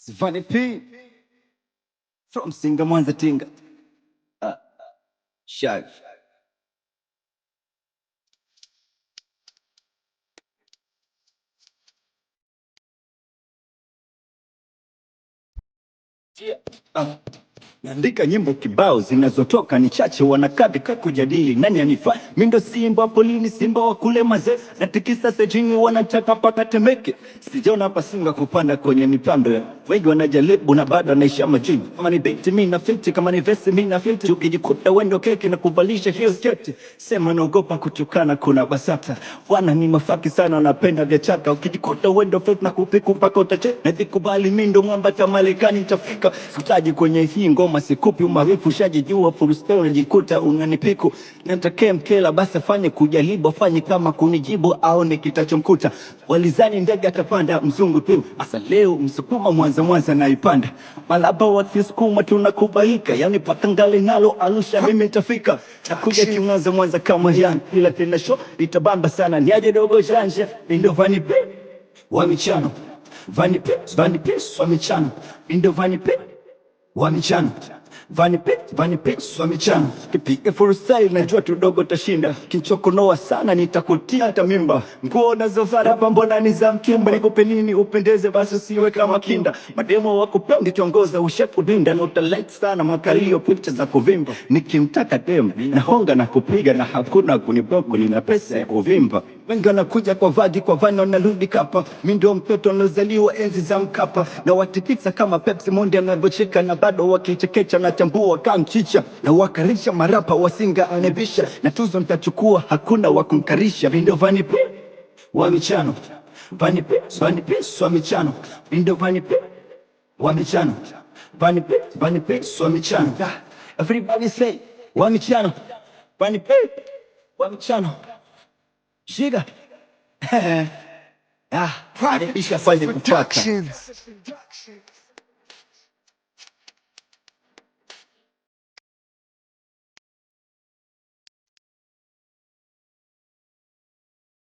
Sivani P from Singa Mwanza Tinga. Shag. Naandika nyimbo kibao zinazotoka ni chache, wanakabika kujadili nani anifaa. Mimi ndo simba polini, simba wa kule mazee, natikisa sejini, wanataka paka Temeke. Sijaona hapa Singa kupanda kwenye mipando, wengi wanajaribu na bado wanaisha majini. Kama ni beat mimi na filti, kama ni verse mimi na filti. Ukijikuta wendo keki na kuvalisha hiyo sketi, sema naogopa kutukana, kuna BASATA wana ni mafaki sana, wanapenda vya chaka. Ukijikuta wendo filti na kupiku mpaka utache, najikubali mimi ndo mwamba ta Marekani nitafika. Sitaji kwenye hii ngoma sikupi umaarufu, shajijua full style, unajikuta unanipiku. Nataka mkela basi afanye kujaribu, afanye kama kunijibu au nikitachomkuta. Walizani ndege atapanda mzungu tu, asa leo msukuma Mwanza naipanda. Malaba wakisukuma tunakubalika, yani paka ngali nalo Arusha mimi nitafika. Nakuja Mwanza kama yani, ila tena show itabamba sana, niaje dogo janja ndio Vanny P wa michano. Vanny P wa michano ndio Vanny P wa michano. Vanny P wa michano. Kipiga full style najua tudogo tashinda, kichokonoa sana nitakutia hata mimba. Nguo nazovaa hapa mbona ni za mtumba, nikupe nini upendeze basi usiwe kama kinda. Mademo wako pendi tongoza ushepu dinda, na utalike sana makalio pictures za kuvimba. Nikimtaka dem na honga na kupiga, na hakuna kuniblock, nina pesa ya kuvimba. Wengi wanakuja kwa vadi kwa Vanny wanarudi kapa, mimi ndio mtoto nilozaliwa enzi za Mkapa. Na watikisa kama Pepsi Monde anavyocheka, na bado wakichekecha na chambua kama mchicha. Na wakarisha marapa wasinga anebisha, na tuzo nitachukua hakuna wakumkarisha. Mimi ndio Vanny P wa michano. Vanny P wa michano. Mimi ndio Vanny P wa michano. Vanny P wa michano. Everybody say wa michano. Vanny P wa michano. Shiga. Private Ishafanye kupata.